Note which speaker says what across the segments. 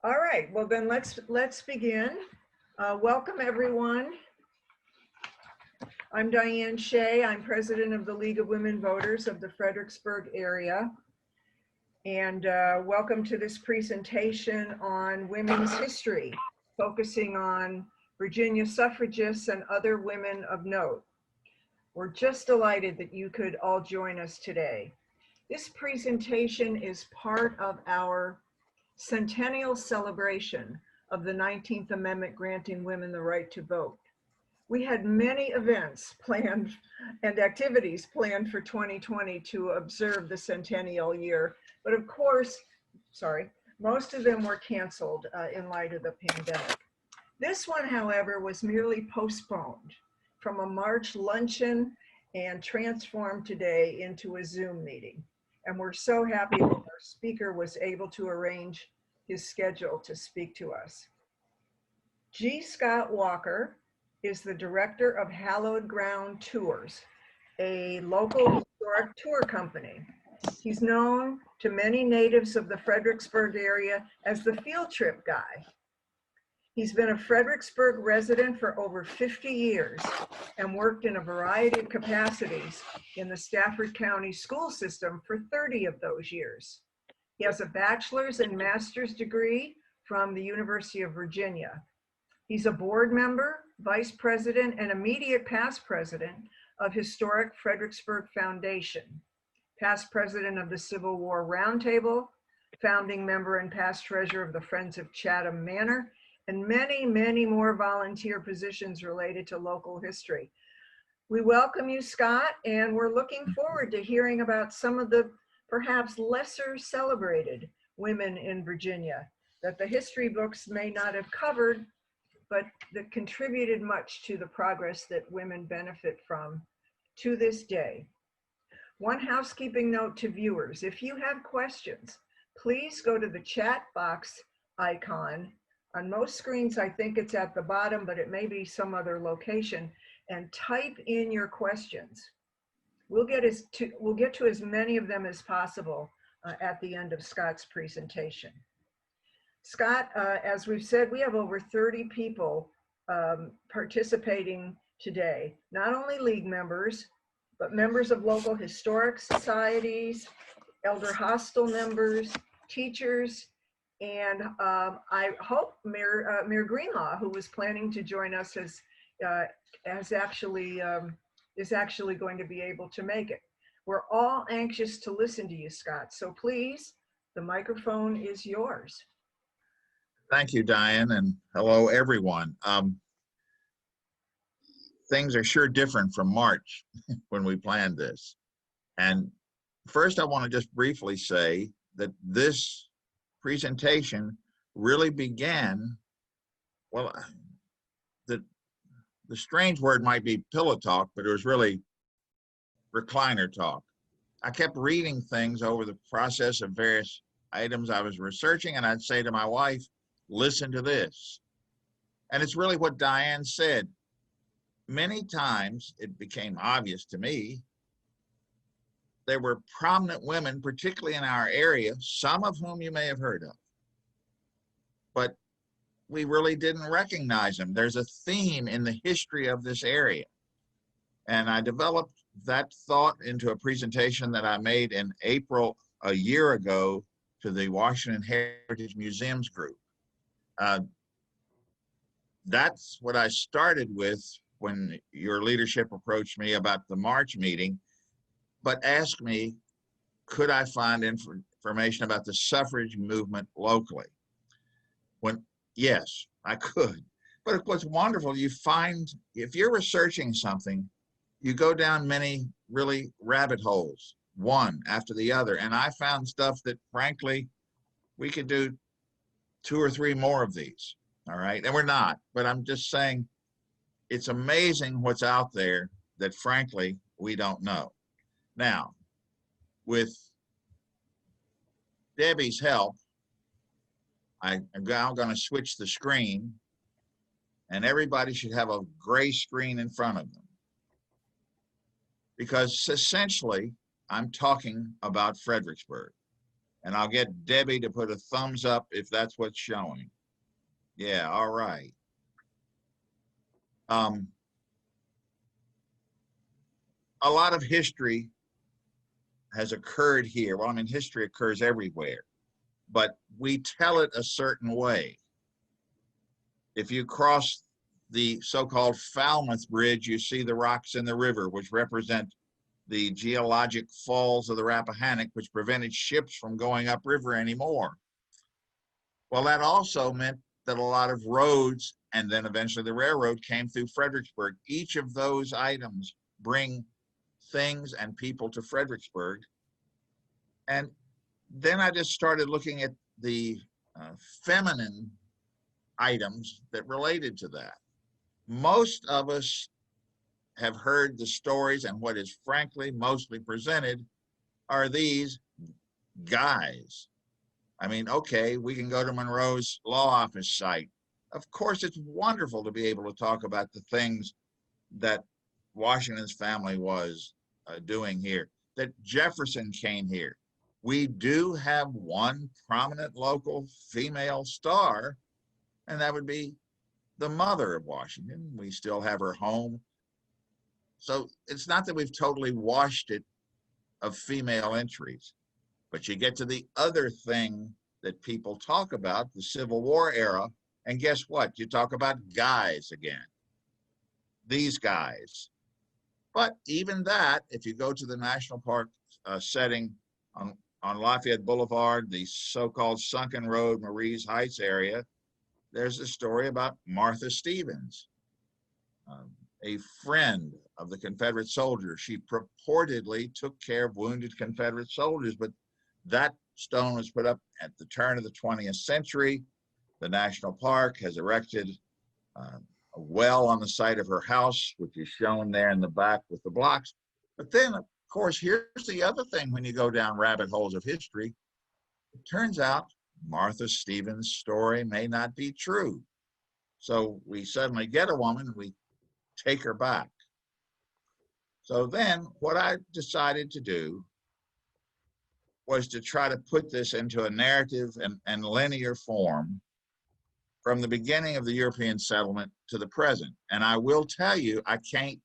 Speaker 1: All right, well then let's begin. Welcome everyone. I'm Diane Shea. I'm president of the League of Women Voters of the Fredericksburg area. And welcome to this presentation on women's history, focusing on Virginia suffragists and other women of note. We're just delighted that you could all join us today. This presentation is part of our centennial celebration of the 19th Amendment granting women the right to vote. We had many events planned and activities planned for 2020 to observe the centennial year, but of course, most of them were canceled in light of the pandemic. This one, however, was merely postponed from a March luncheon and transformed today into a Zoom meeting. And we're so happy that our speaker was able to arrange his schedule to speak to us. G. Scott Walker is the director of Hallowed Ground Tours, a local historic tour company. He's known to many natives of the Fredericksburg area as the field trip guy. He's been a Fredericksburg resident for over 50 years and worked in a variety of capacities in the Stafford County school system for 30 of those years. He has a bachelor's and master's degree from the University of Virginia. He's a board member, vice president, and immediate past president of Historic Fredericksburg Foundation, past president of the Civil War Roundtable, founding member and past treasurer of the Friends of Chatham Manor, and many, many more volunteer positions related to local history. We welcome you, Scott, and we're looking forward to hearing about some of the perhaps lesser celebrated women in Virginia that the history books may not have covered, but that contributed much to the progress that women benefit from to this day. One housekeeping note to viewers: if you have questions, please go to the chat box icon. On most screens, I think it's at the bottom, but it may be some other location, and type in your questions. We'll get to as many of them as possible at the end of Scott's presentation. Scott, as we've said, we have over 30 people participating today, not only League members, but members of local historic societies, elder hostel members, teachers, and I hope Mayor Greenlaw, who was planning to join us, is actually going to be able to make it. We're all anxious to listen to you, Scott. So please, the microphone is yours.
Speaker 2: Thank you, Diane, and hello, everyone. Things are sure different from March when we planned this. And first, I want to just briefly say that this presentation really began, well, the strange word might be pillow talk, but it was really recliner talk. I kept reading things over the process of various items I was researching, and I'd say to my wife, listen to this. And it's really what Diane said. Many times it became obvious to me there were prominent women, particularly in our area, some of whom you may have heard of, but we really didn't recognize them. There's a theme in the history of this area. And I developed that thought into a presentation that I made in April a year ago to the Washington Heritage Museums group. That's what I started with when your leadership approached me about the March meeting, but asked me, could I find information about the suffrage movement locally? Yes, I could. But what's wonderful, you find, if you're researching something, you go down many really rabbit holes, one after the other. And I found stuff that, frankly, we could do 2 or 3 more of these, all right? And we're not, but I'm just saying it's amazing what's out there that, frankly, we don't know. Now, with Debbie's help, I'm now going to switch the screen, and everybody should have a gray screen in front of them. Because essentially, I'm talking about Fredericksburg. And I'll get Debbie to put a thumbs up if that's what's showing. Yeah, all right. A lot of history has occurred here. Well, I mean, history occurs everywhere, but we tell it a certain way. If you cross the so-called Falmouth Bridge, you see the rocks in the river, which represent the geologic falls of the Rappahannock, which prevented ships from going upriver anymore. Well, that also meant that a lot of roads and then eventually the railroad came through Fredericksburg. Each of those items bring things and people to Fredericksburg. And then I just started looking at the feminine items that related to that. Most of us have heard the stories, and what is frankly mostly presented are these guys. I mean, okay, we can go to Monroe's law office site. Of course, it's wonderful to be able to talk about the things that Washington's family was doing here, that Jefferson came here. We do have one prominent local female star, and that would be the mother of Washington. We still have her home. So it's not that we've totally washed it of female entries, but you get to the other thing that people talk about, the Civil War era, and guess what? You talk about guys again, these guys. But even that, if you go to the national park setting on Lafayette Boulevard, the so-called Sunken Road, Marie's Heights area, there's a story about Martha Stevens, a friend of the Confederate soldiers. She purportedly took care of wounded Confederate soldiers, but that stone was put up at the turn of the 20th century. The national park has erected a well on the site of her house, which is shown there in the back with the blocks. But then, of course, here's the other thing when you go down rabbit holes of history. It turns out Martha Stevens' story may not be true. So we suddenly get a woman, we take her back. So then what I decided to do was to try to put this into a narrative and linear form from the beginning of the European settlement to the present. And I will tell you, I can't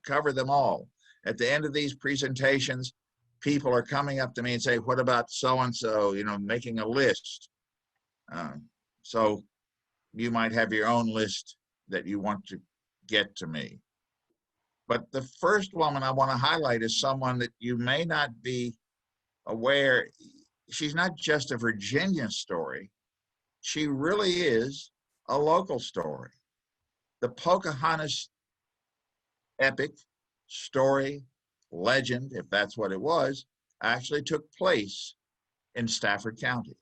Speaker 2: cover them all. At the end of these presentations, people are coming up to me and say, what about so-and-so, you know, making a list. So you might have your own list that you want to get to me. But the first woman I want to highlight is someone that you may not be aware. She's not just a Virginia story. She really is a local story. The Pocahontas epic, story, legend, if that's what it was, actually took place in Stafford County.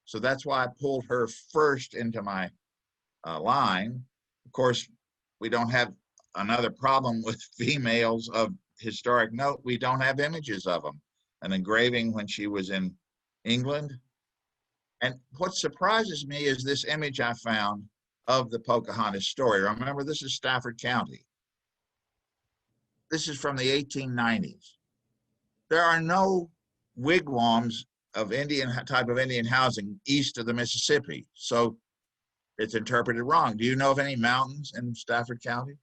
Speaker 2: So that's why I pulled her first into my line. Of course, we don't have another problem with females of historic note. We don't have images of them. An engraving when she was in England. And what surprises me is this image I found of the Pocahontas story. Remember, this is Stafford County. This is from the 1890s. There are no wigwams of type of Indian housing east of the Mississippi. So it's interpreted wrong. Do you know of any mountains in Stafford County?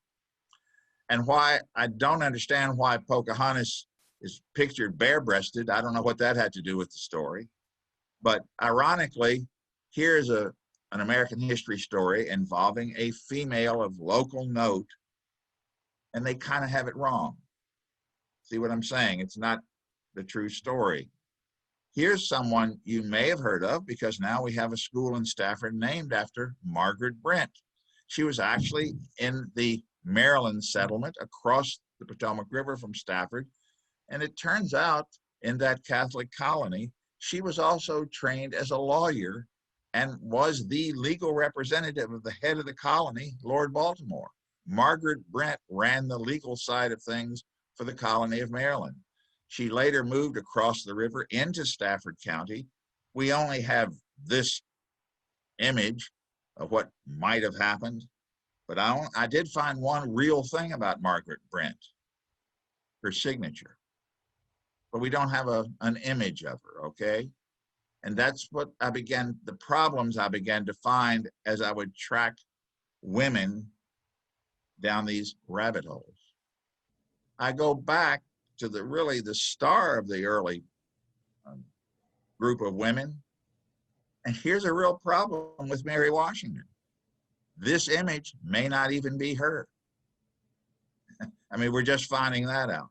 Speaker 2: And why I don't understand why Pocahontas is pictured bare-breasted. I don't know what that had to do with the story. But ironically, here's an American history story involving a female of local note, and they kind of have it wrong. See what I'm saying? It's not the true story. Here's someone you may have heard of because now we have a school in Stafford named after Margaret Brent. She was actually in the Maryland settlement across the Potomac River from Stafford. And it turns out in that Catholic colony, she was also trained as a lawyer and was the legal representative of the head of the colony, Lord Baltimore. Margaret Brent ran the legal side of things for the colony of Maryland. She later moved across the river into Stafford County. We only have this image of what might have happened, but I did find one real thing about Margaret Brent, her signature. But we don't have an image of her, okay? And that's what the problems I began to find as I would track women down these rabbit holes. I go back to really the star of the early um, group of women. And here's a real problem with Mary Washington. This image may not even be her. I mean, we're just finding that out.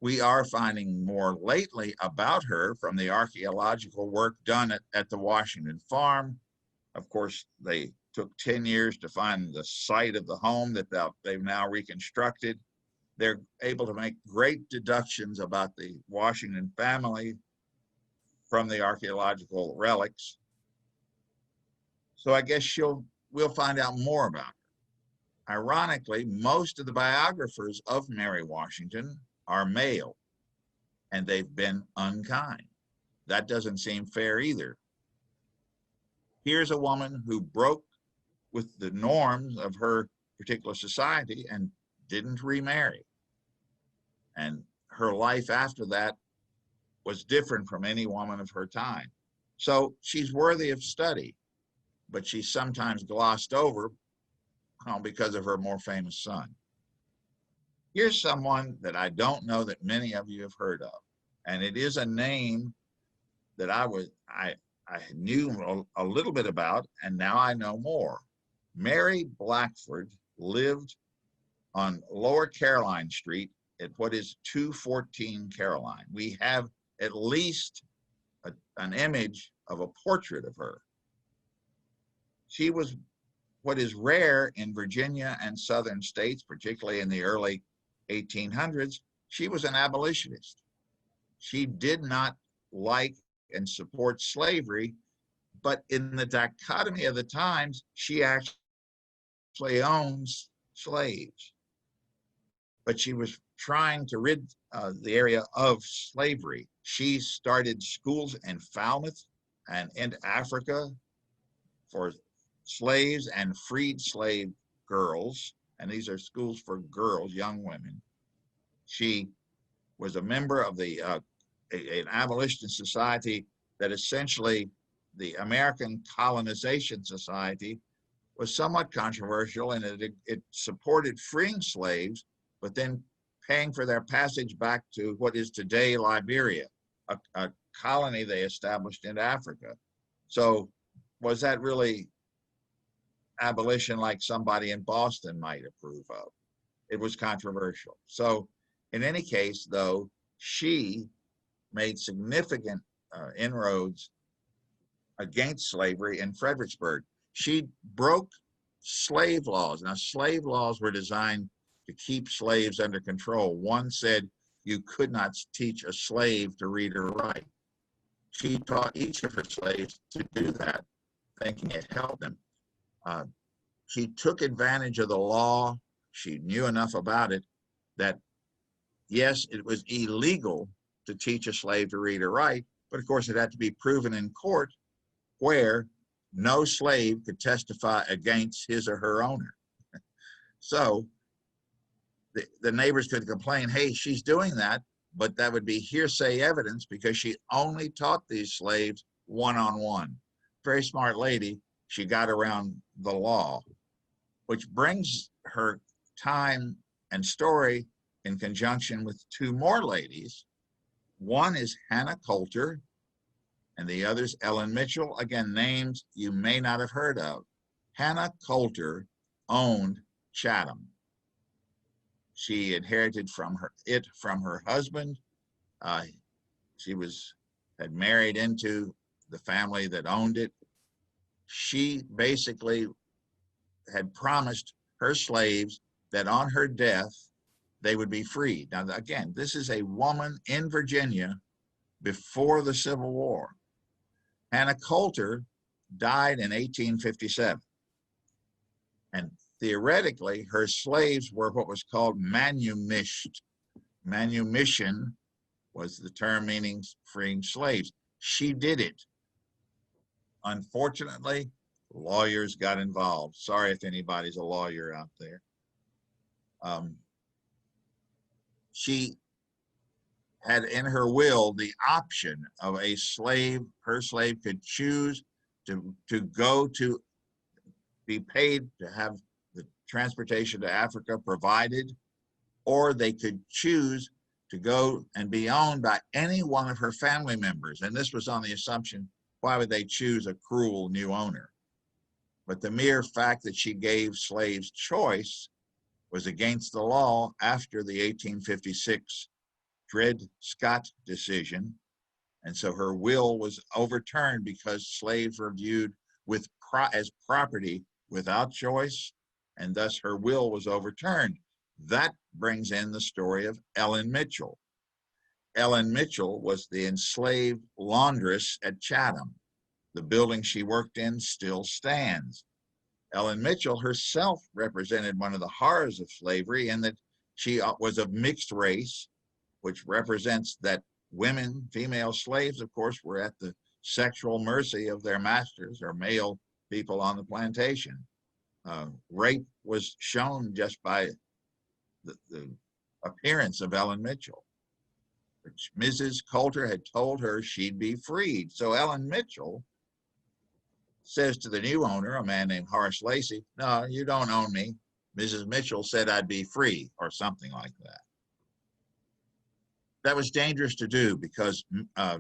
Speaker 2: We are finding more lately about her from the archaeological work done at the Washington farm. Of course, they took 10 years to find the site of the home that they've now reconstructed. They're able to make great deductions about the Washington family from the archaeological relics. So I guess we'll find out more about her. Ironically, most of the biographers of Mary Washington are male, and they've been unkind. That doesn't seem fair either. Here's a woman who broke with the norms of her particular society and didn't remarry. And her life after that was different from any woman of her time. So she's worthy of study, but she's sometimes glossed over because of her more famous son. Here's someone that I don't know that many of you have heard of, and it is a name that I knew a little bit about, and now I know more. Mary Blackford lived on Lower Caroline Street at what is 214 Caroline. We have at least an image of a portrait of her. She was what is rare in Virginia and southern states, particularly in the early 1800s. She was an abolitionist. She did not like and support slavery, but in the dichotomy of the times, she actually owns slaves. But she was trying to rid the area of slavery. She started schools in Falmouth and in Africa for slaves and freed slave girls, and these are schools for girls, young women. She was a member of an abolitionist society that essentially the American Colonization Society was somewhat controversial in that it supported freeing slaves, but then paying for their passage back to what is today Liberia, a colony they established in Africa. So was that really abolition like somebody in Boston might approve of? It was controversial. So in any case, though, she made significant inroads against slavery in Fredericksburg. She broke slave laws. Now, slave laws were designed to keep slaves under control. One said you could not teach a slave to read or write. She taught each of her slaves to do that, thinking it helped them. She took advantage of the law. She knew enough about it that, yes, it was illegal to teach a slave to read or write, but of course it had to be proven in court where no slave could testify against his or her owner. So the neighbors could complain, hey, she's doing that, but that would be hearsay evidence because she only taught these slaves one-on-one. Very smart lady. She got around the law, which brings her time and story in conjunction with two more ladies. One is Hannah Coulter, and the other's Ellen Mitchell. Again, names you may not have heard of. Hannah Coulter owned Chatham. She inherited from her husband. She had married into the family that owned it. She basically had promised her slaves that on her death, they would be freed. Now, again, this is a woman in Virginia before the Civil War. Hannah Coulter died in 1857. And theoretically, her slaves were what was called manumished. Manumission was the term meaning freeing slaves. She did it. Unfortunately, lawyers got involved. Sorry if anybody's a lawyer out there. She had in her will the option of a slave. Her slave could choose to go to be paid to have the transportation to Africa provided, or they could choose to go and be owned by any one of her family members. And this was on the assumption, why would they choose a cruel new owner? But the mere fact that she gave slaves choice was against the law after the 1856 Dred Scott decision. And so her will was overturned because slaves were viewed as property without choice, and thus her will was overturned. That brings in the story of Ellen Mitchell. Ellen Mitchell was the enslaved laundress at Chatham. The building she worked in still stands. Ellen Mitchell herself represented one of the horrors of slavery in that she was of mixed race, which represents that women, female slaves, of course, were at the sexual mercy of their masters or male people on the plantation. Rape was shown just by the appearance of Ellen Mitchell. Which Mrs. Coulter had told her she'd be freed. So Ellen Mitchell says to the new owner, a man named Horace Lacey, "No, you don't own me. Mrs. Mitchell said I'd be free," or something like that. That was dangerous to do because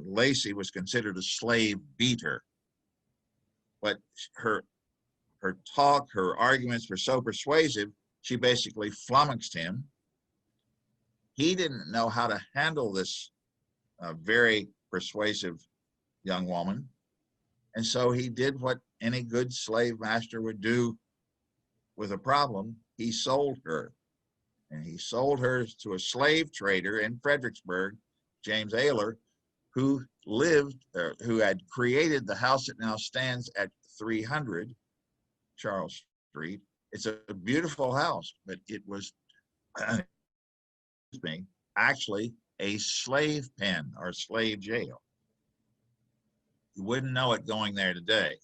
Speaker 2: Lacey was considered a slave beater. But her talk, her arguments were so persuasive, she basically flummoxed him. He didn't know how to handle this very persuasive young woman. And so he did what any good slave master would do with a problem. He sold her. And he sold her to a slave trader in Fredericksburg, James Ayler, who had created the house that now stands at 300 Charles Street. It's a beautiful house, but it was actually a slave pen or slave jail. You wouldn't know it going there today.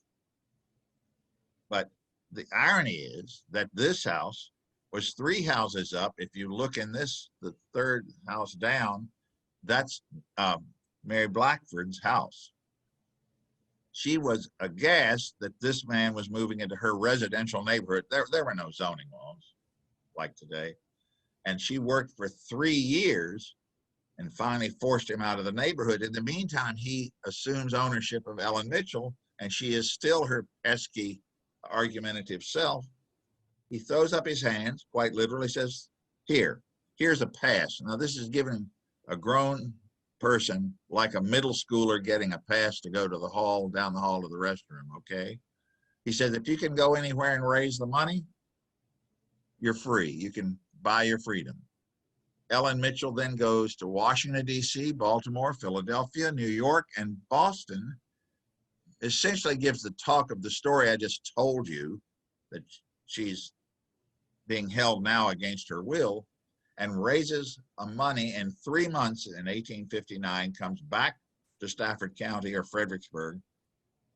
Speaker 2: But the irony is that this house was 3 houses up. If you look in this, the 3rd house down, that's Mary Blackford's house. She was aghast that this man was moving into her residential neighborhood. There were no zoning laws like today. And she worked for 3 years and finally forced him out of the neighborhood. In the meantime, he assumes ownership of Ellen Mitchell, and she is still her pesky, argumentative self. He throws up his hands, quite literally says, here's a pass. Now, this is giving a grown person like a middle schooler getting a pass to go to the hall, down the hall to the restroom, okay? He says, if you can go anywhere and raise the money, you're free. You can buy your freedom. Ellen Mitchell then goes to Washington, D.C., Baltimore, Philadelphia, New York, and Boston. Essentially gives the talk of the story I just told you, that she's being held now against her will, and raises money in 3 months in 1859, comes back to Stafford County or Fredericksburg,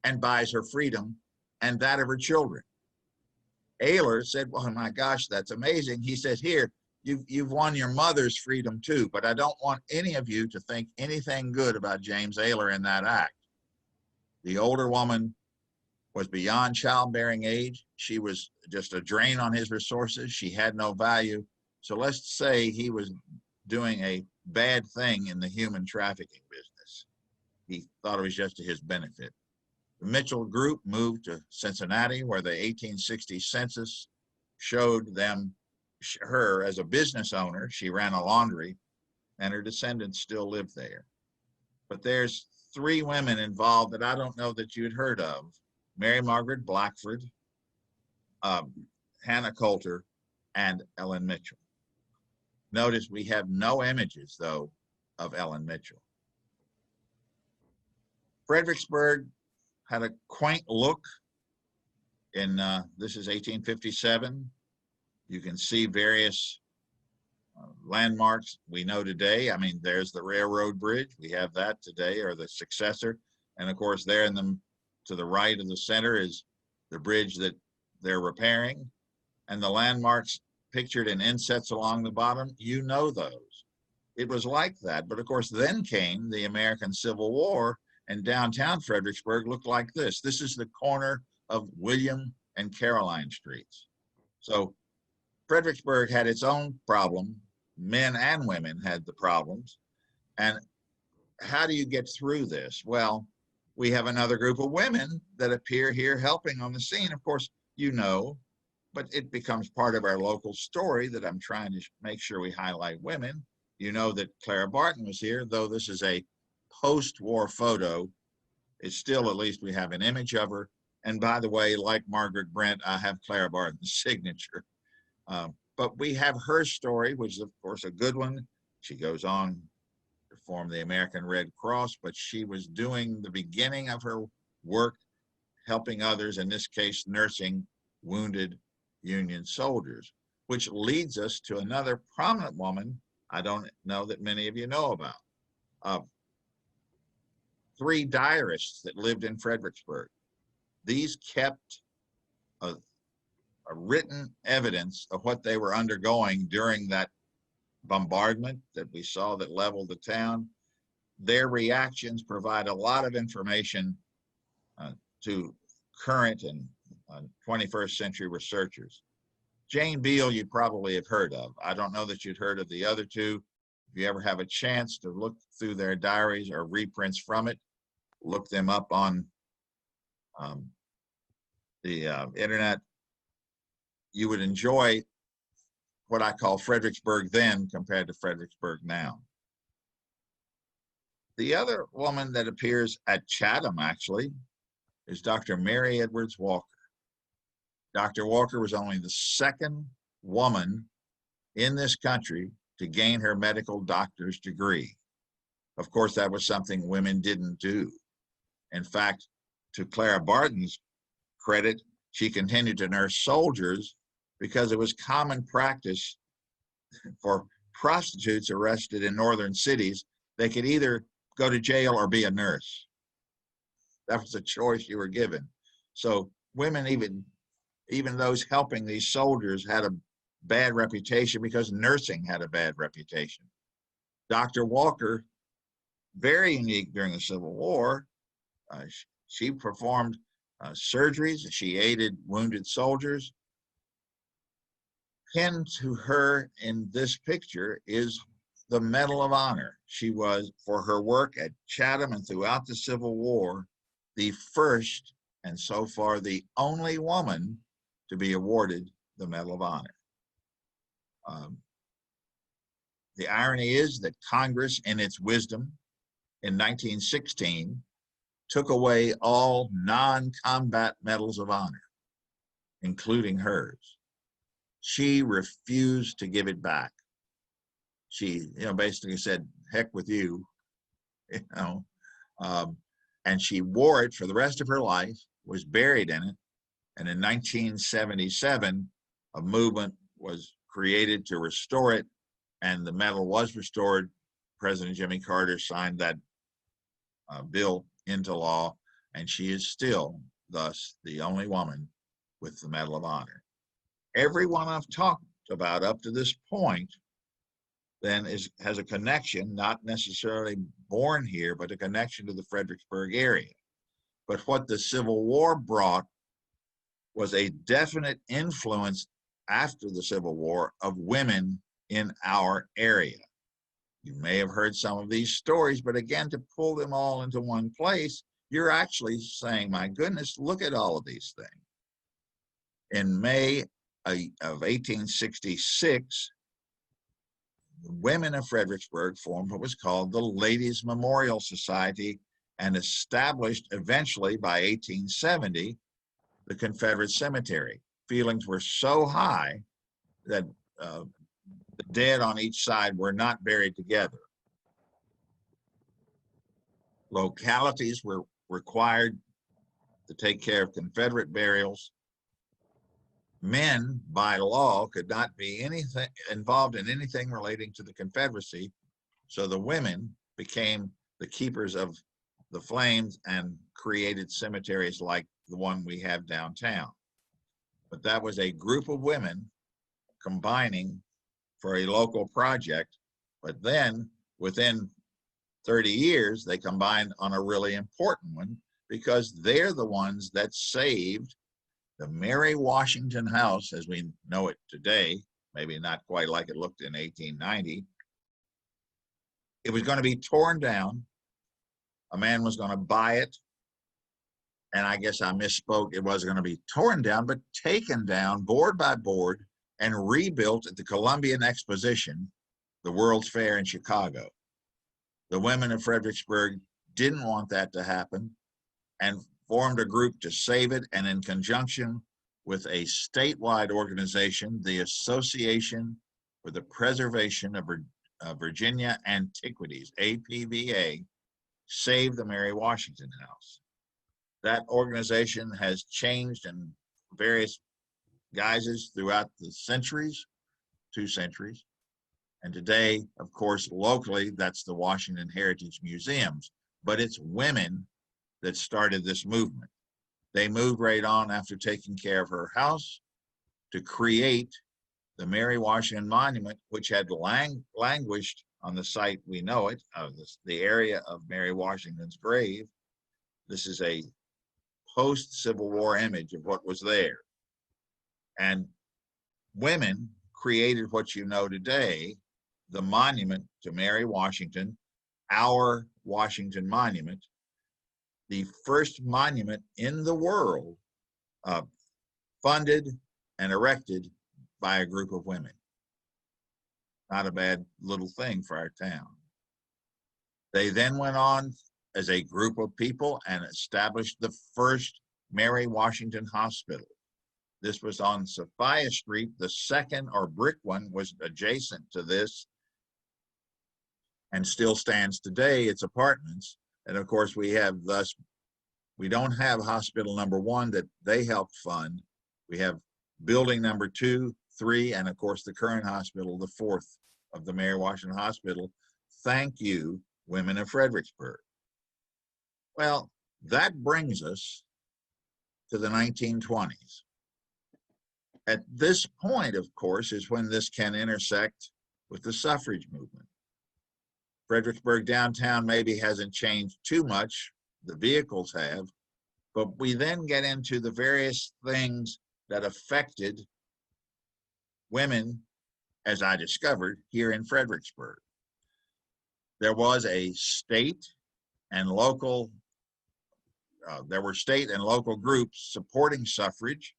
Speaker 2: and buys her freedom and that of her children. Ayler said, well, my gosh, that's amazing. He said, here, you've won your mother's freedom too, but I don't want any of you to think anything good about James Ayler in that act. The older woman was beyond childbearing age. She was just a drain on his resources. She had no value. So let's say he was doing a bad thing in the human trafficking business. He thought it was just to his benefit. The Mitchell group moved to Cincinnati, where the 1860 census showed her as a business owner. She ran a laundry, and her descendants still live there. But there's 3 women involved that I don't know that you'd heard of: Mary Margaret Blackford, Hannah Coulter, and Ellen Mitchell. Notice we have no images, though, of Ellen Mitchell. Fredericksburg had a quaint look in, this is 1857. You can see various landmarks we know today. I mean, there's the railroad bridge. We have that today, or the successor. And of course, there to the right of the center is the bridge that they're repairing. And the landmarks pictured in insets along the bottom, you know those. it was like that. But of course, then came the American Civil War, and downtown Fredericksburg looked like this. This is the corner of William and Caroline Streets. So Fredericksburg had its own problem. Men and women had the problems. And how do you get through this? Well, we have another group of women that appear here helping on the scene. Of course, you know, but it becomes part of our local story that I'm trying to make sure we highlight women. You know that Clara Barton was here, though this is a post-war photo. It's still, at least we have an image of her. And by the way, like Margaret Brent, I have Clara Barton's signature. But we have her story, which is, of course, a good one. She goes on to form the American Red Cross, but she was doing the beginning of her work, helping others, in this case, nursing wounded Union soldiers, which leads us to another prominent woman I don't know that many of you know about. 3 diarists that lived in Fredericksburg. These kept a written evidence of what they were undergoing during that bombardment that we saw that leveled the town. Their reactions provide a lot of information to current and 21st century researchers. Jane Beale, you probably have heard of. I don't know that you'd heard of the other 2. If you ever have a chance to look through their diaries or reprints from it, look them up on the internet. You would enjoy what I call Fredericksburg then compared to Fredericksburg now. The other woman that appears at Chatham, actually, is Dr. Mary Edwards Walker. Dr. Walker was only the 2nd woman in this country to gain her medical doctor's degree. Of course, that was something women didn't do. In fact, to Clara Barton's credit, she continued to nurse soldiers because it was common practice for prostitutes arrested in northern cities. They could either go to jail or be a nurse. That was a choice you were given. So women, even those helping these soldiers, had a bad reputation because nursing had a bad reputation. Dr. Walker, very unique during the Civil War. She performed surgeries. She aided wounded soldiers. Pinned to her in this picture is the Medal of Honor. She was, for her work at Chatham and throughout the Civil War, the first and so far the only woman to be awarded the Medal of Honor. The irony is that Congress, in its wisdom, in 1916, took away all non-combat medals of honor, including hers. She refused to give it back. She, basically said, heck with you, and she wore it for the rest of her life, was buried in it. And in 1977, a movement was created to restore it, and the medal was restored. President Jimmy Carter signed that bill into law, and she is still, thus, the only woman with the Medal of Honor. Everyone I've talked about up to this point then has a connection, not necessarily born here, but a connection to the Fredericksburg area. But what the Civil War brought was a definite influence after the Civil War of women in our area. You may have heard some of these stories, but again, to pull them all into one place, you're actually saying, my goodness, look at all of these things. In May of 1866, the women of Fredericksburg formed what was called the Ladies Memorial Society and established eventually by 1870 the Confederate Cemetery. Feelings were so high that the dead on each side were not buried together. Localities were required to take care of Confederate burials. Men, by law, could not be involved in anything relating to the Confederacy, so the women became the keepers of the flames and created cemeteries like the one we have downtown. But that was a group of women combining for a local project, But then within 30 years, they combined on a really important one because they're the ones that saved the Mary Washington House as we know it today, maybe not quite like it looked in 1890. It was going to be torn down. A man was going to buy it. And I guess I misspoke. It wasn't going to be torn down, but taken down board by board and rebuilt at the Columbian Exposition, the World's Fair in Chicago. The women of Fredericksburg didn't want that to happen and formed a group to save it, and in conjunction with a statewide organization, the Association for the Preservation of Virginia Antiquities, APVA, saved the Mary Washington House. That organization has changed in various guises throughout the centuries, 2 centuries. And today, of course, locally, that's the Washington Heritage Museums. But it's women that started this movement. They moved right on after taking care of her house to create the Mary Washington Monument, which had languished on the site we know it, of the area of Mary Washington's grave. This is a post-Civil War image of what was there. And women created what you know today, the monument to Mary Washington, our Washington Monument, the first monument in the world funded and erected by a group of women. Not a bad little thing for our town. They then went on as a group of people and established the first Mary Washington Hospital. This was on Sophia Street. The second, or brick one, was adjacent to this and still stands today. It's apartments. And of course, we don't have hospital number 1 that they helped fund. We have building number 2, 3, and of course the current hospital, the 4th of the Mary Washington Hospital. Thank you, women of Fredericksburg. Well, that brings us to the 1920s. At this point, of course, is when this can intersect with the suffrage movement. Fredericksburg downtown maybe hasn't changed too much. The vehicles have, but we then get into the various things that affected women, as I discovered, here in Fredericksburg. There was a state and local, there were state and local groups supporting suffrage,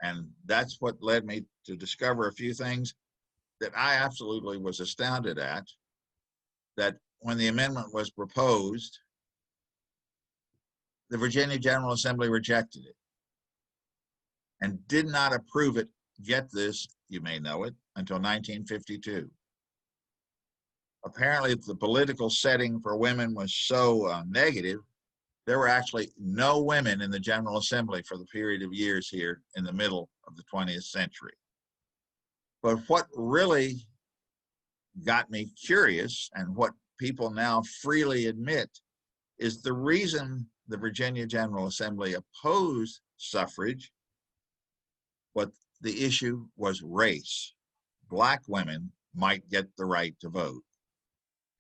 Speaker 2: and that's what led me to discover a few things that I absolutely was astounded at, that when the amendment was proposed, the Virginia General Assembly rejected it and did not approve it, get this, you may know it, until 1952. Apparently, the political setting for women was so negative, there were actually no women in the General Assembly for the period of years here in the middle of the 20th century. But what really got me curious, and what people now freely admit, is the reason the Virginia General Assembly opposed suffrage, but the issue was race. Black women might get the right to vote.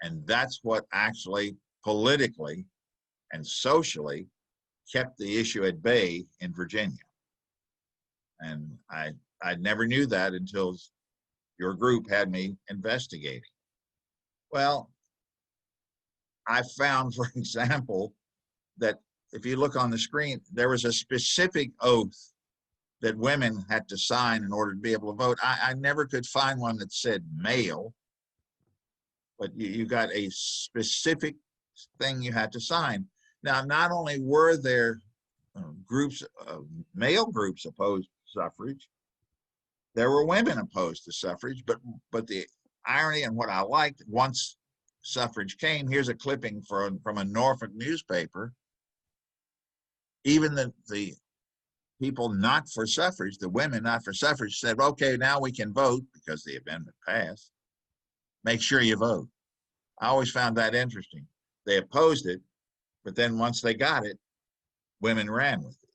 Speaker 2: And that's what actually politically and socially kept the issue at bay in Virginia. And I never knew that until your group had me investigating. Well, I found, for example, that if you look on the screen, there was a specific oath that women had to sign in order to be able to vote. I never could find one that said male, but you got a specific thing you had to sign. Now, not only were there groups, male groups opposed to suffrage, there were women opposed to suffrage, but the irony and what I liked, once suffrage came, here's a clipping from a Norfolk newspaper. Even the people not for suffrage, the women not for suffrage, said, okay, now we can vote because the amendment passed. Make sure you vote. I always found that interesting. They opposed it, but then once they got it, women ran with it.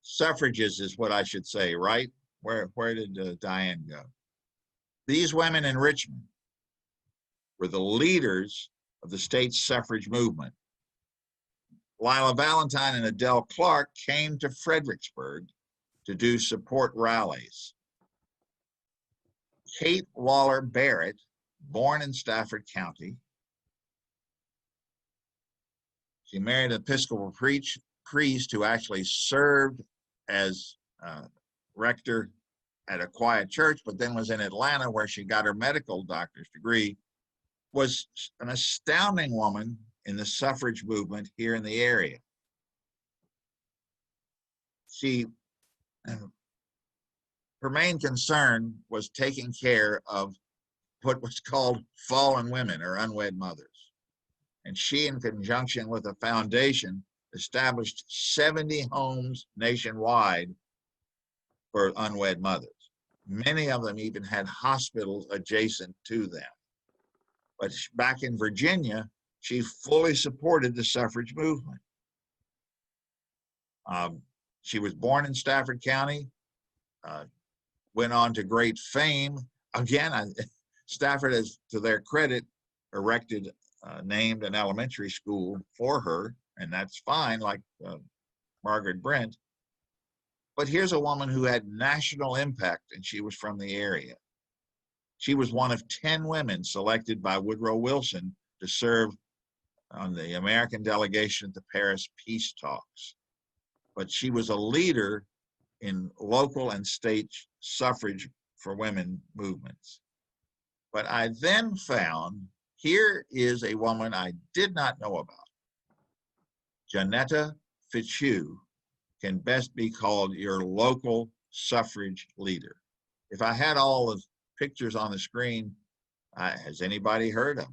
Speaker 2: Suffrages is what I should say, right? Where did Diane go? These women in Richmond were the leaders of the state suffrage movement. Lila Valentine and Adele Clark came to Fredericksburg to do support rallies. Kate Waller Barrett, born in Stafford County, she married an Episcopal priest who actually served as rector at a quiet church, but then was in Atlanta where she got her medical doctor's degree, was an astounding woman in the suffrage movement here in the area. Her main concern was taking care of what was called fallen women or unwed mothers. And she, in conjunction with a foundation, established 70 homes nationwide for unwed mothers. Many of them even had hospitals adjacent to them. But back in Virginia, she fully supported the suffrage movement. She was born in Stafford County, went on to great fame. Again, Stafford has, to their credit, named an elementary school for her, and that's fine, like Margaret Brent. But here's a woman who had national impact, and she was from the area. She was one of 10 women selected by Woodrow Wilson to serve on the American delegation at the Paris peace talks. But she was a leader in local and state suffrage for women movements. But I then found, here is a woman I did not know about. Janetta Fitzhugh can best be called your local suffrage leader. If I had all the pictures on the screen, has anybody heard of her?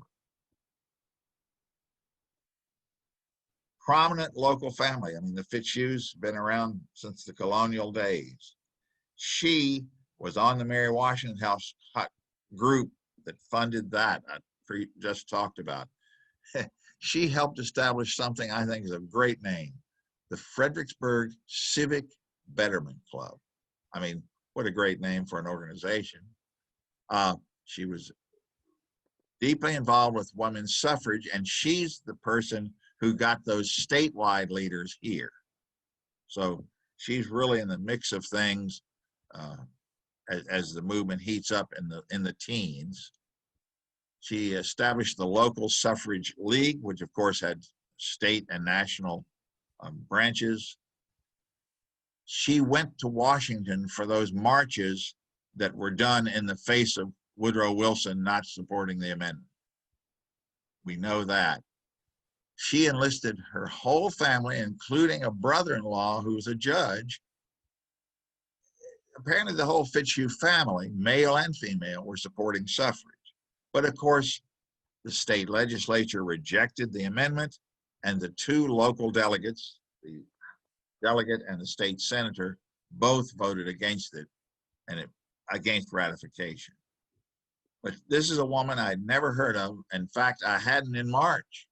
Speaker 2: Prominent local family. I mean, the Fitzhughs have been around since the colonial days. She was on the Mary Washington House group that funded that I just talked about. She helped establish something I think is a great name, the Fredericksburg Civic Betterment Club. I mean, what a great name for an organization. She was deeply involved with women's suffrage, and she's the person who got those statewide leaders here. So she's really in the mix of things as the movement heats up in the teens. She established the local suffrage league, which of course had state and national branches. She went to Washington for those marches that were done in the face of Woodrow Wilson not supporting the amendment. We know that. She enlisted her whole family, including a brother-in-law who was a judge. Apparently the whole Fitzhugh family, male and female, were supporting suffrage. But of course, the state legislature rejected the amendment, and the two local delegates, the delegate and the state senator, both voted against it, and against ratification. But this is a woman I'd never heard of. In fact, I hadn't in March.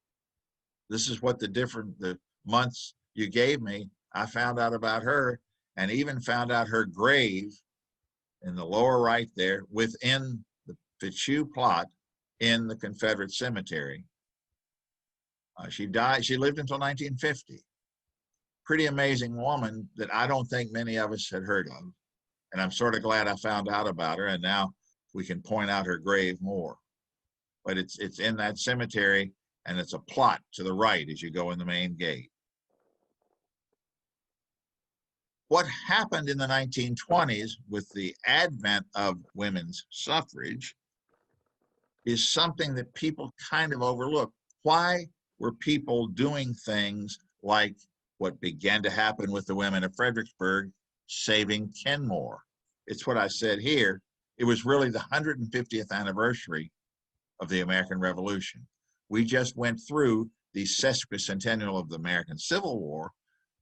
Speaker 2: This is what the months you gave me, I found out about her, and even found out her grave in the lower right there within the Fitzhugh plot in the Confederate cemetery. She lived until 1950. Pretty amazing woman that I don't think many of us had heard of. And I'm sort of glad I found out about her, and now we can point out her grave more. But it's in that cemetery, and it's a plot to the right as you go in the main gate. What happened in the 1920s with the advent of women's suffrage is something that people kind of overlook. Why were people doing things like what began to happen with the women of Fredericksburg, saving Kenmore? It's what I said here. It was really the 150th anniversary of the American Revolution. We just went through the sesquicentennial of the American Civil War.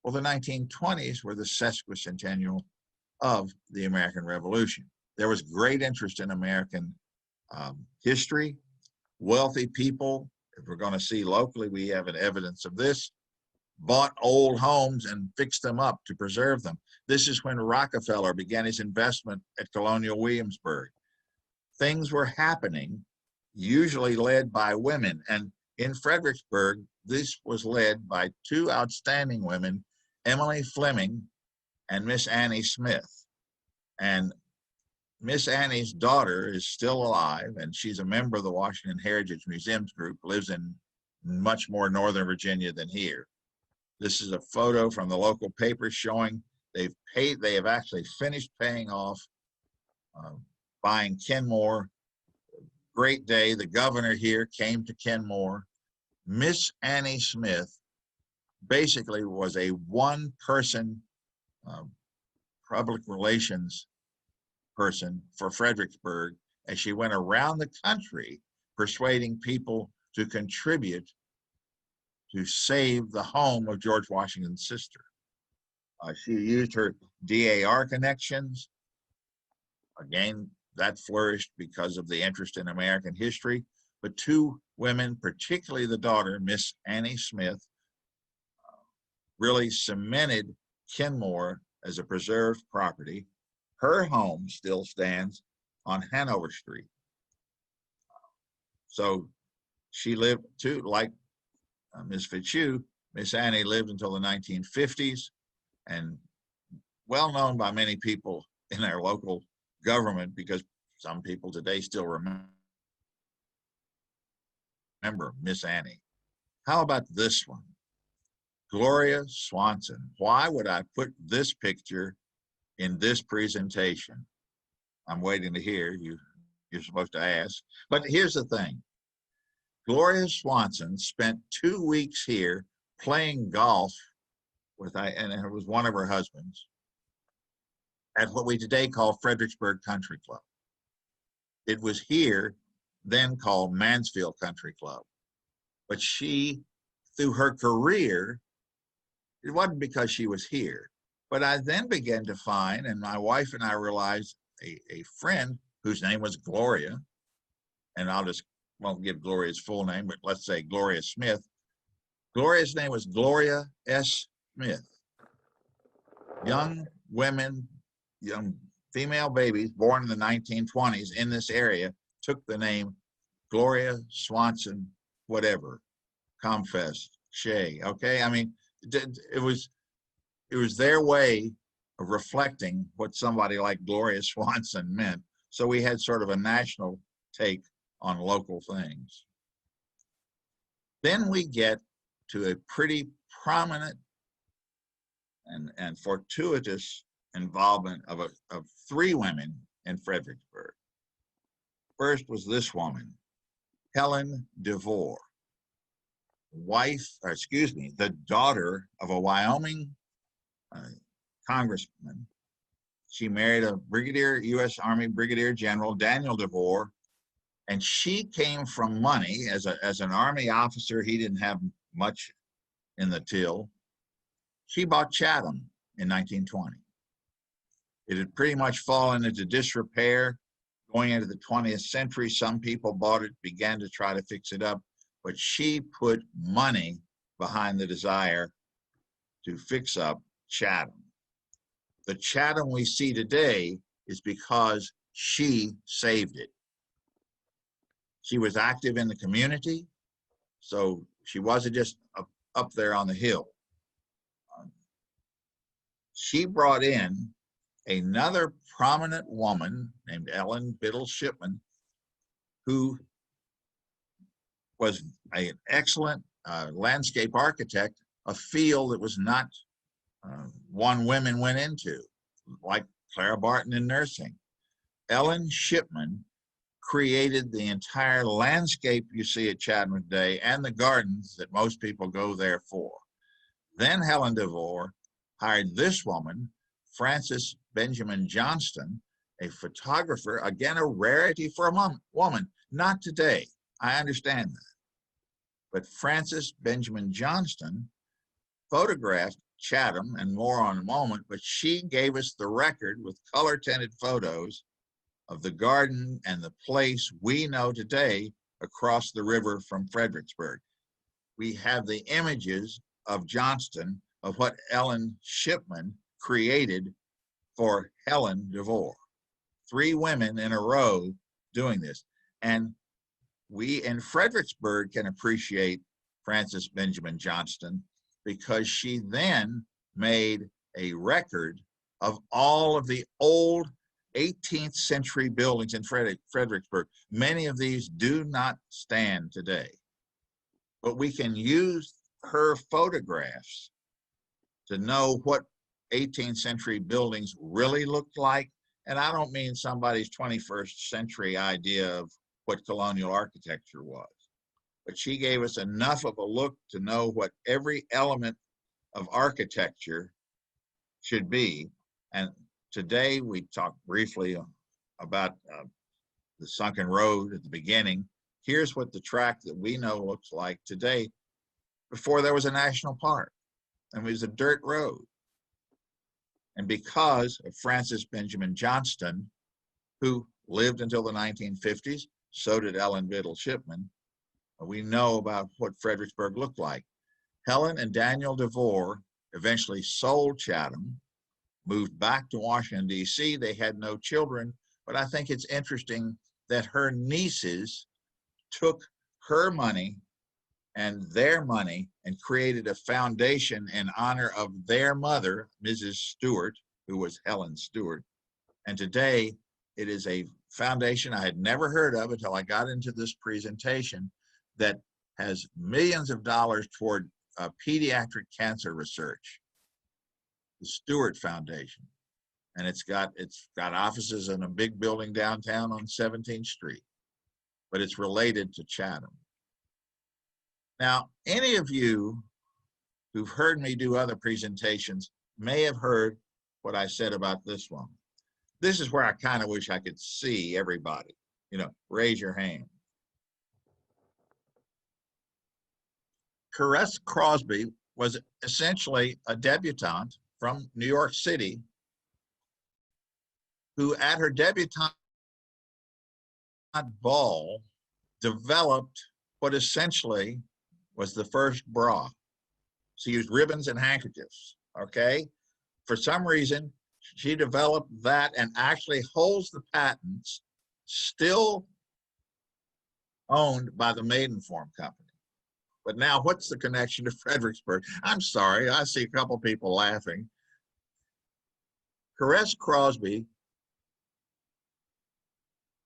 Speaker 2: Well, the 1920s were the sesquicentennial of the American Revolution. There was great interest in American history. Wealthy people, if we're going to see locally, we have an evidence of this, bought old homes and fixed them up to preserve them. This is when Rockefeller began his investment at Colonial Williamsburg. things were happening, usually led by women. And in Fredericksburg, this was led by two outstanding women, Emily Fleming and Miss Annie Smith. And Miss Annie's daughter is still alive, and she's a member of the Washington Heritage Museums group, lives in much more northern Virginia than here. This is a photo from the local paper showing they have actually finished paying off, buying Kenmore. Great day. The governor here came to Kenmore. Miss Annie Smith basically was a one-person public relations person for Fredericksburg, as she went around the country persuading people to contribute to save the home of George Washington's sister. She used her DAR connections. Again, that flourished because of the interest in American history. But two women, particularly the daughter, Miss Annie Smith, really cemented Kenmore as a preserved property. Her home still stands on Hanover Street. So she lived too, like Ms. Fitzhugh. Miss Annie lived until the 1950s, and well known by many people in our local government, because some people today still remember Miss Annie. How about this one? Gloria Swanson. Why would I put this picture in this presentation? I'm waiting to hear. You're supposed to ask. But here's the thing. Gloria Swanson spent 2 weeks here playing golf and it was one of her husbands, at what we today call Fredericksburg Country Club. It was here, then called Mansfield Country Club. But she, through her career, it wasn't because she was here, but I then began to find, and my wife and I realized, a friend whose name was Gloria, and won't give Gloria's full name, but let's say Gloria Smith. Gloria's name was Gloria S. Smith. Young women, young female babies born in the 1920s in this area took the name Gloria Swanson, whatever, Comfest, Shea, okay? I mean, it was their way of reflecting what somebody like Gloria Swanson meant. So we had sort of a national take on local things. Then we get to a pretty prominent and fortuitous involvement of 3 women in Fredericksburg. First was this woman, Helen DeVore, the daughter of a Wyoming congressman. She married a U.S. Army Brigadier General, Daniel DeVore, and she came from money. As an Army officer, he didn't have much in the till. She bought Chatham in 1920. It had pretty much fallen into disrepair. Going into the 20th century, some people bought it, began to try to fix it up, but she put money behind the desire to fix up Chatham. The Chatham we see today is because she saved it. She was active in the community, so she wasn't just up there on the hill. She brought in another prominent woman named Ellen Biddle Shipman, who was an excellent landscape architect, a field that was not one women went into, like Clara Barton in nursing. Ellen Shipman created the entire landscape you see at Chatham today and the gardens that most people go there for. Then Helen DeVore hired this woman, Frances Benjamin Johnston, a photographer, again, a rarity for a woman, not today. I understand that. But Frances Benjamin Johnston photographed Chatham, and more on a moment, but she gave us the record with color-tinted photos of the garden and the place we know today across the river from Fredericksburg. We have the images of Johnston, of what Ellen Shipman created for Helen DeVore. 3 women in a row doing this. And we in Fredericksburg can appreciate Frances Benjamin Johnston because she then made a record of all of the old 18th century buildings in Fredericksburg. Many of these do not stand today, but we can use her photographs to know what 18th century buildings really looked like. And I don't mean somebody's 21st century idea of what colonial architecture was, but she gave us enough of a look to know what every element of architecture should be. And today we talked briefly about the sunken road at the beginning. Here's what the track that we know looks like today before there was a national park and it was a dirt road. And because of Frances Benjamin Johnston, who lived until the 1950s, so did Ellen Biddle Shipman, we know about what Fredericksburg looked like. Helen and Daniel DeVore eventually sold Chatham, moved back to Washington, D.C. They had no children, but I think it's interesting that her nieces took her money and their money and created a foundation in honor of their mother, Mrs. Stewart, who was Helen Stewart. And today it is a foundation I had never heard of until I got into this presentation that has millions of dollars toward pediatric cancer research, the Stewart Foundation. And it's got offices in a big building downtown on 17th Street, but it's related to Chatham. Now, any of you who've heard me do other presentations may have heard what I said about this one. This is where I kind of wish I could see everybody. Raise your hand. Caress Crosby was essentially a debutante from New York City who at her debutante ball developed what essentially was the first bra. She used ribbons and handkerchiefs, okay? For some reason, she developed that and actually holds the patents still owned by the Maidenform Company. But now what's the connection to Fredericksburg? I'm sorry, I see a couple people laughing. Caress Crosby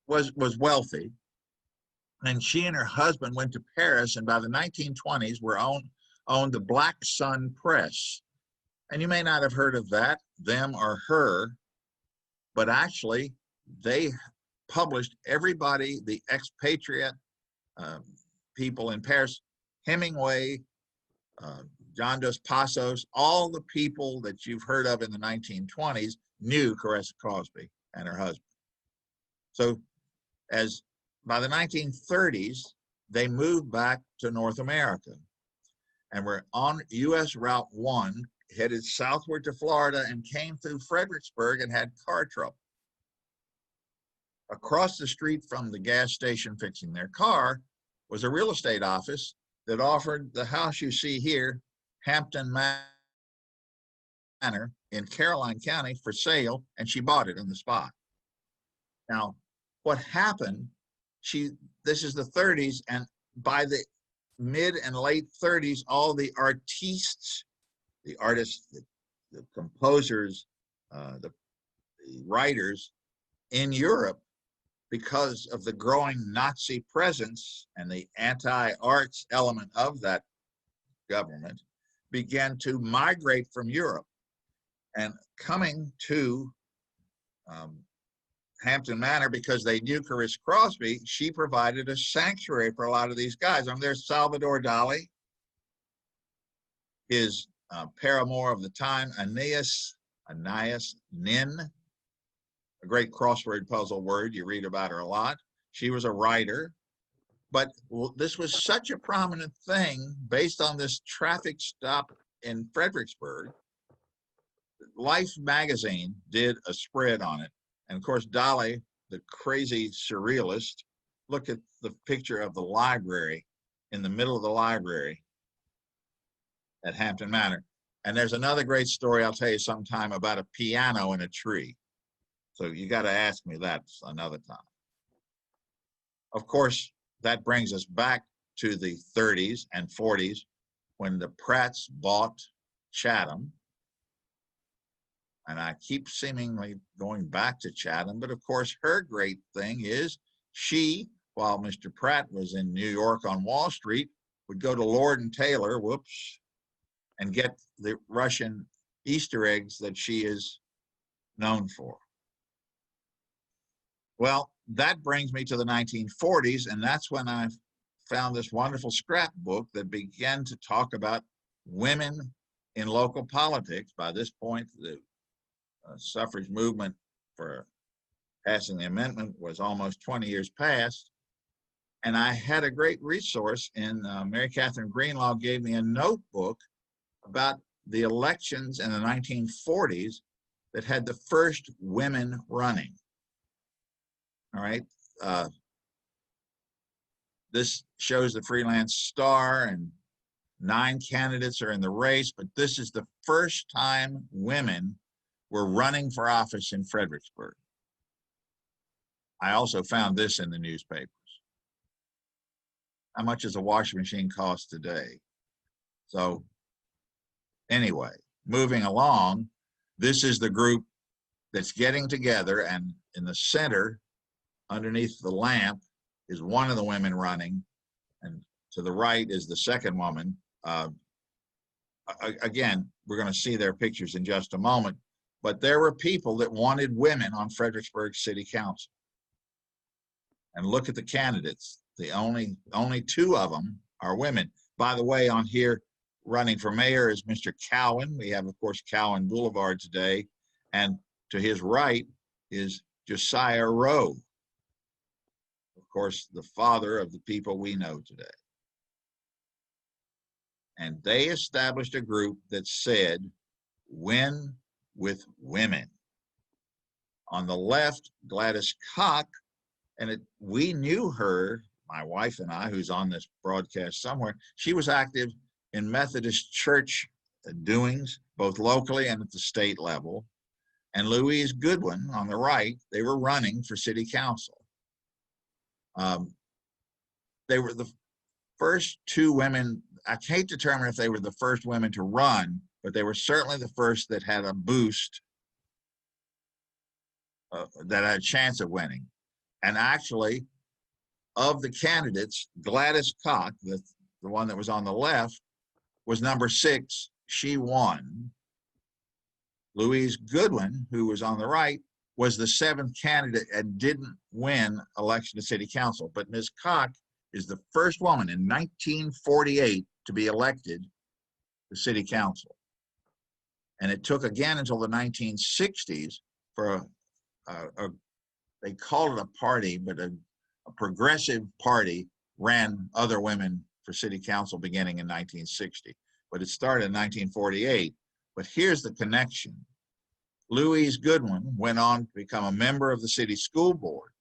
Speaker 2: was wealthy, and she and her husband went to Paris, and by the 1920s owned the Black Sun Press. And you may not have heard of that, them or her, but actually they published everybody, the expatriate people in Paris, Hemingway, John Dos Passos, all the people that you've heard of in the 1920s knew Caress Crosby and her husband. So by the 1930s, they moved back to North America and were on US Route 1, headed southward to Florida and came through Fredericksburg and had car trouble. Across the street from the gas station fixing their car was a real estate office that offered the house you see here, Hampton Manor in Caroline County, for sale, and she bought it on the spot. Now, what happened, this is the 30s, and by the mid and late 30s, all the artistes, the artists, the composers, the writers in Europe, because of the growing Nazi presence and the anti-arts element of that government, began to migrate from Europe. And coming to Hampton Manor, because they knew Caress Crosby, she provided a sanctuary for a lot of these guys. There's Salvador Dali, his paramour of the time, Anais Nin, a great crossword puzzle word. You read about her a lot. She was a writer, but this was such a prominent thing based on this traffic stop in Fredericksburg. Life magazine did a spread on it. And of course, Dali, the crazy surrealist, look at the picture of the library in the middle of the library at Hampton Manor. And there's another great story I'll tell you sometime about a piano in a tree. So you got to ask me that another time. Of course, that brings us back to the 30s and 40s when the Pratts bought Chatham. And I keep seemingly going back to Chatham, but of course, her great thing is she, while Mr. Pratt was in New York on Wall Street, would go to Lord and Taylor, whoops, and get the Russian Easter eggs that she is known for. Well, that brings me to the 1940s, and that's when I found this wonderful scrapbook that began to talk about women in local politics. By this point, the suffrage movement for passing the amendment was almost 20 years past. And I had a great resource in Mary Catherine Greenlaw gave me a notebook about the elections in the 1940s that had the first women running. All right. This shows the Freelance Star, and 9 candidates are in the race, but this is the first time women were running for office in Fredericksburg. I also found this in the newspapers. How much does a washing machine cost today? So anyway, moving along, this is the group that's getting together, and in the center, underneath the lamp, is one of the women running, and to the right is the second woman. Again, we're going to see their pictures in just a moment, but there were people that wanted women on Fredericksburg City Council. And look at the candidates. The only 2 of them are women. By the way, on here running for mayor is Mr. Cowan. We have, of course, Cowan Boulevard today. And to his right is Josiah Rowe, of course, the father of the people we know today. And they established a group that said, win with women. On the left, Gladys Koch, and we knew her, my wife and I, who's on this broadcast somewhere, she was active in Methodist church doings, both locally and at the state level. And Louise Goodwin on the right, they were running for city council. They were the first 2 women. I can't determine if they were the first women to run, but they were certainly the first that had a boost, that had a chance of winning. And actually, of the candidates, Gladys Koch, the one that was on the left, was number 6. She won. Louise Goodwin, who was on the right, was the 7th candidate and didn't win election to city council. But Ms. Koch is the first woman in 1948 to be elected to city council. And it took again until the 1960s for they called it a party, but a progressive party ran other women for city council beginning in 1960. But it started in 1948. But here's the connection. Louise Goodwin went on to become a member of the city school board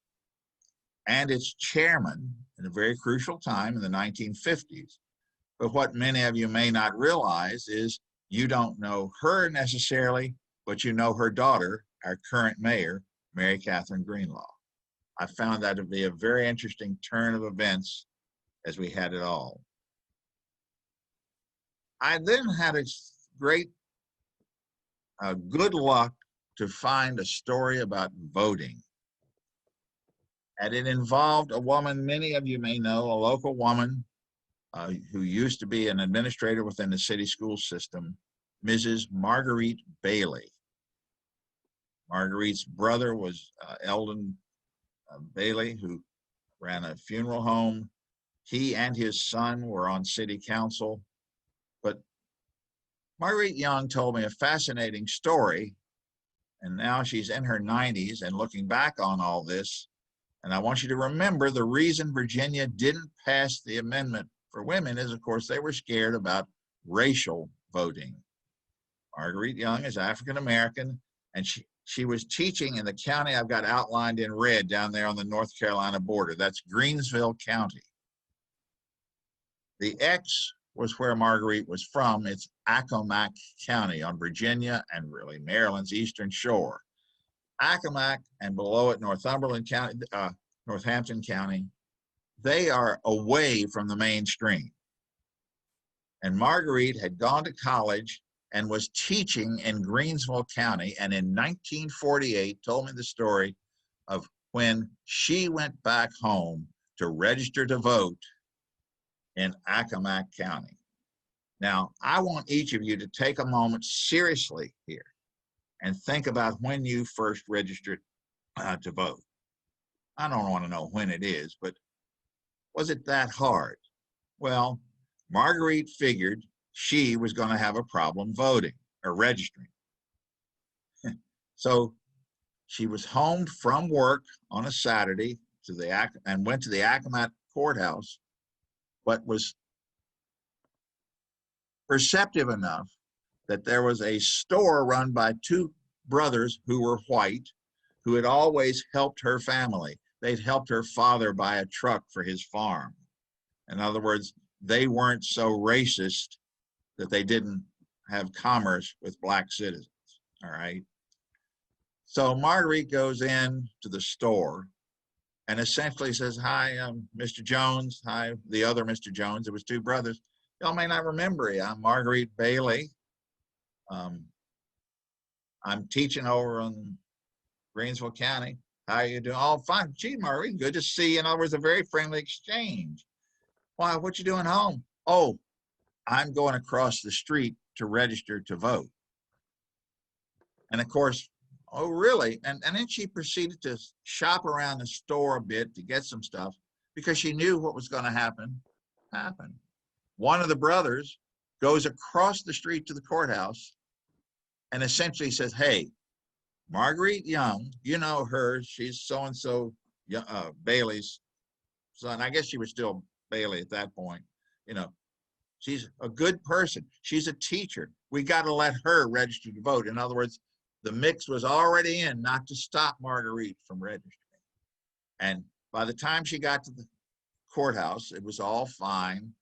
Speaker 2: and its chairman in a very crucial time in the 1950s. But what many of you may not realize is you don't know her necessarily, but you know her daughter, our current mayor, Mary Catherine Greenlaw. I found that to be a very interesting turn of events as we had it all. I then had a great good luck to find a story about voting. And it involved a woman many of you may know, a local woman who used to be an administrator within the city school system, Mrs. Marguerite Bailey. Marguerite's brother was Eldon Bailey, who ran a funeral home. He and his son were on city council. But Marguerite Young told me a fascinating story, and now she's in her 90s and looking back on all this. And I want you to remember the reason Virginia didn't pass the amendment for women is, of course, they were scared about racial voting. Marguerite Young is African-American, and she was teaching in the county I've got outlined in red down there on the North Carolina border. That's Greensville County. The X was where Marguerite was from. It's Accomack County on Virginia and really Maryland's eastern shore. Accomack and below it Northumberland County, Northampton County, they are away from the mainstream. And Marguerite had gone to college and was teaching in Greensville County, and in 1948 told me the story of when she went back home to register to vote in Accomack County. Now, I want each of you to take a moment seriously here and think about when you first registered to vote. I don't want to know when it is, but was it that hard? Well, Marguerite figured she was going to have a problem voting or registering. So she was home from work on a Saturday and went to the Accomack courthouse, but was perceptive enough that there was a store run by two brothers who were white, who had always helped her family. They'd helped her father buy a truck for his farm. In other words, they weren't so racist that they didn't have commerce with black citizens, all right? So Marguerite goes in to the store and essentially says, hi, Mr. Jones. Hi, the other Mr. Jones. It was two brothers. Y'all may not remember me. I'm Marguerite Bailey. I'm teaching over in Greensville County. How you doing? Oh, fine. Gee, Marguerite, good to see you. And it was a very friendly exchange. Why, what you doing home? Oh, I'm going across the street to register to vote. And of course, oh, really? And then she proceeded to shop around the store a bit to get some stuff because she knew what was going to happen. One of the brothers goes across the street to the courthouse and essentially says, hey, Marguerite Young, you know her, she's so-and-so Bailey's son. I guess she was still Bailey at that point. You know, she's a good person. She's a teacher. We got to let her register to vote. In other words, the mix was already in not to stop Marguerite from registering. And by the time she got to the courthouse, it was all fine.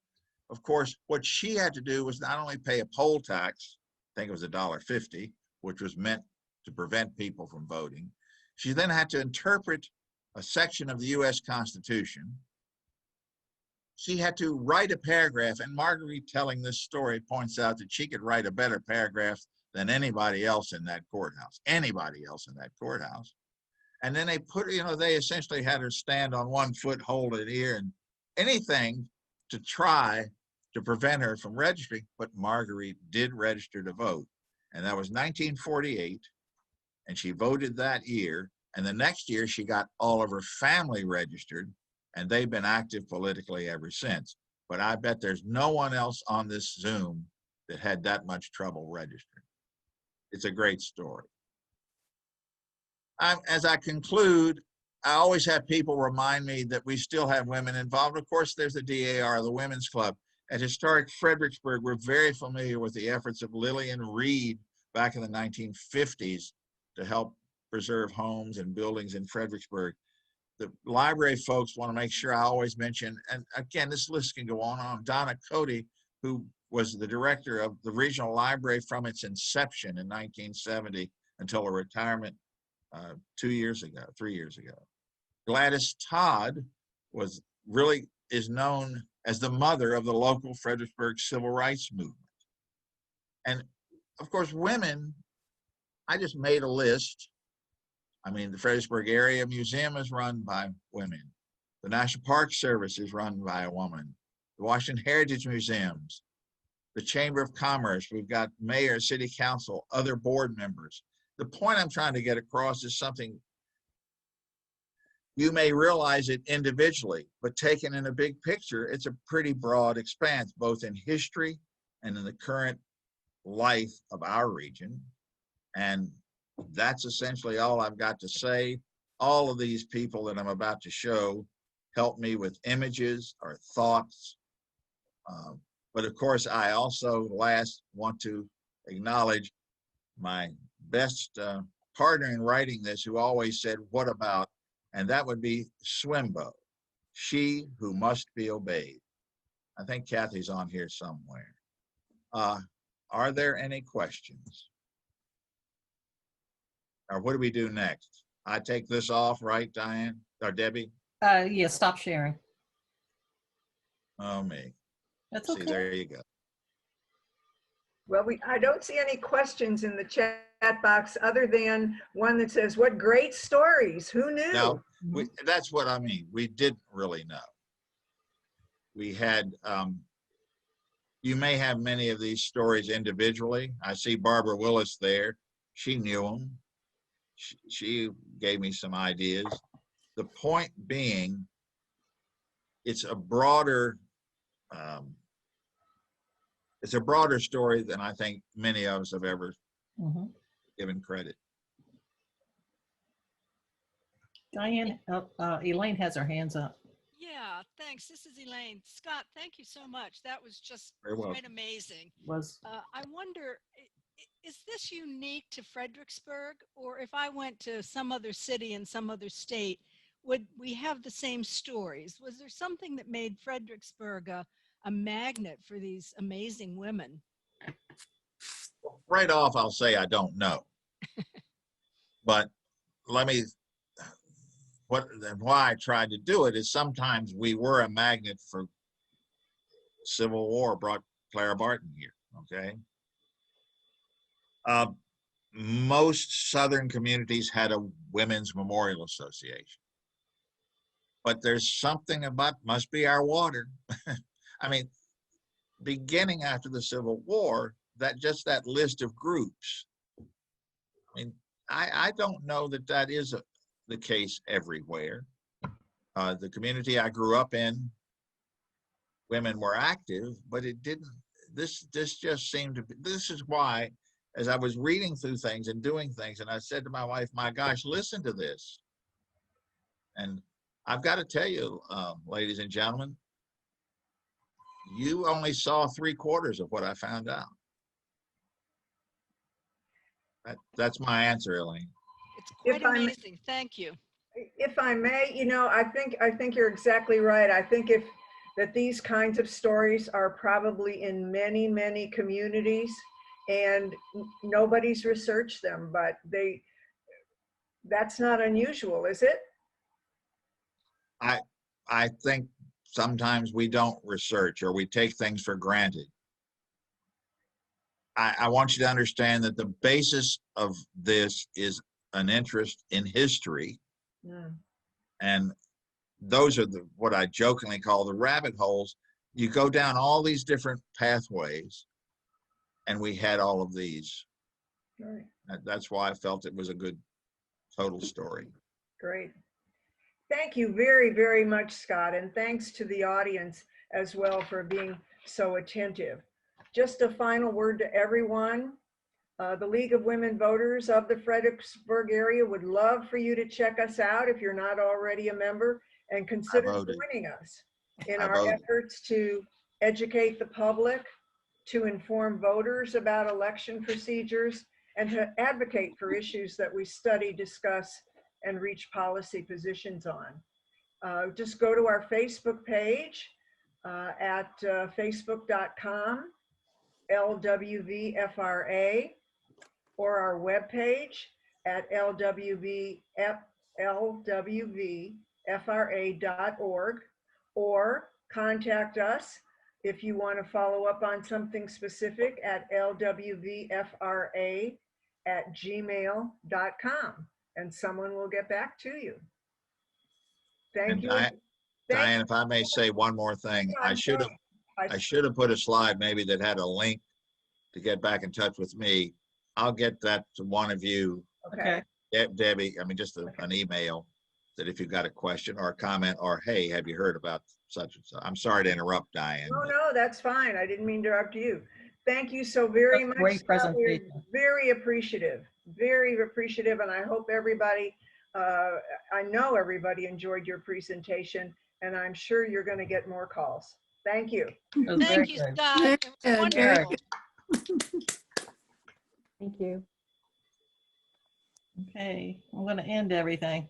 Speaker 2: Of course, what she had to do was not only pay a poll tax, I think it was $1.50, which was meant to prevent people from voting. She then had to interpret a section of the U.S. Constitution. She had to write a paragraph, and Marguerite, telling this story, points out that she could write a better paragraph than anybody else in that courthouse, And then they put, they essentially had her stand on one foot, hold it here, and anything to try to prevent her from registering. But Marguerite did register to vote. And that was 1948. And she voted that year. And the next year, she got all of her family registered. And they've been active politically ever since. But I bet there's no one else on this Zoom that had that much trouble registering. It's a great story. As I conclude, I always have people remind me that we still have women involved. Of course, there's the DAR, the Women's Club. At Historic Fredericksburg, we're very familiar with the efforts of Lillian Reed back in the 1950s to help preserve homes and buildings in Fredericksburg. The library folks want to make sure I always mention, and again, this list can go on, Donna Cody, who was the director of the regional library from its inception in 1970 until her retirement 3 years ago. Gladys Todd is known as the mother of the local Fredericksburg civil rights movement. And of course, women, I just made a list. I mean, the Fredericksburg Area Museum is run by women. The National Park Service is run by a woman. The Washington Heritage Museums, the Chamber of Commerce, we've got mayor, city council, other board members. The point I'm trying to get across is something you may realize it individually, but taken in a big picture, it's a pretty broad expanse, both in history and in the current life of our region. And that's essentially all I've got to say. All of these people that I'm about to show help me with images or thoughts. But of course, I also want to acknowledge my best partner in writing this, who always said, what about? And that would be Swimbo, she who must be obeyed. I think Kathy's on here somewhere. Are there any questions? Or what do we do next? I take this off, right, Diane or Debbie?
Speaker 3: Yeah, stop sharing.
Speaker 2: Oh, me.
Speaker 3: That's
Speaker 2: See,
Speaker 3: okay.
Speaker 2: there you go.
Speaker 1: Well, I don't see any questions in the chat box other than one that says, what great stories. Who knew?
Speaker 2: No, that's what I mean. We didn't really know. We had, you may have many of these stories individually. I see Barbara Willis there. She knew them. She gave me some ideas. The point being, it's a broader story than I think many of us have ever given credit.
Speaker 3: Diane, Elaine has her hands up.
Speaker 4: Yeah, thanks. This is Elaine. Scott, thank you so much. That was just
Speaker 2: Very well.
Speaker 4: quite amazing. I wonder, is this unique to Fredericksburg? Or if I went to some other city in some other state, would we have the same stories? Was there something that made Fredericksburg a magnet for these amazing women?
Speaker 2: Right off, I'll say I don't know. But why I tried to do it is sometimes we were a magnet for Civil War, brought Clara Barton here, okay? Most Southern communities had a Women's Memorial Association. But there's something about, must be our water. I mean, beginning after the Civil War, that list of groups. I mean, I don't know that is the case everywhere. The community I grew up in, women were active, but it didn't, this just seemed to be, this is why, as I was reading through things and doing things, and I said to my wife, my gosh, listen to this. And I've got to tell you, ladies and gentlemen, you only saw 3/4 of what I found out. That's my answer, Elaine.
Speaker 4: It's quite amazing. Thank you.
Speaker 1: If I may, I think you're exactly right. I think that these kinds of stories are probably in many, many communities and nobody's researched them, but that's not unusual, is it?
Speaker 2: I think sometimes we don't research or we take things for granted. I want you to understand that the basis of this is an interest in history.
Speaker 1: Yeah.
Speaker 2: And those are what I jokingly call the rabbit holes. You go down all these different pathways, and we had all of these.
Speaker 1: Right.
Speaker 2: That's why I felt it was a good total story.
Speaker 1: Great. Thank you very, very much, Scott, and thanks to the audience as well for being so attentive. Just a final word to everyone. The League of Women Voters of the Fredericksburg area would love for you to check us out if you're not already a member, and consider joining us in our efforts to educate the public, to inform voters about election procedures, and to advocate for issues that we study, discuss, and reach policy positions on. Just go to our Facebook page at facebook.com LWVFRA, or our webpage at lwvfra.org, or contact us if you want to follow up on something specific at lwvfra@gmail.com, and someone will get back to you. Thank you.
Speaker 2: Diane, if I may say one more thing, I should have put a slide maybe that had a link to get back in touch with me. I'll get that to one of you.
Speaker 1: Okay.
Speaker 2: Debbie, I mean, just an email that if you've got a question or a comment or, hey, have you heard about such and such? I'm sorry to interrupt, Diane.
Speaker 1: No, that's fine. I didn't mean to interrupt you. Thank you so very much.
Speaker 3: Great presentation.
Speaker 1: We're very appreciative, and I hope everybody, I know everybody enjoyed your presentation, and I'm sure you're going to get more calls. Thank you.
Speaker 4: Thank you, Scott. It was wonderful.
Speaker 5: Thank you.
Speaker 3: Okay, I'm going to end everything.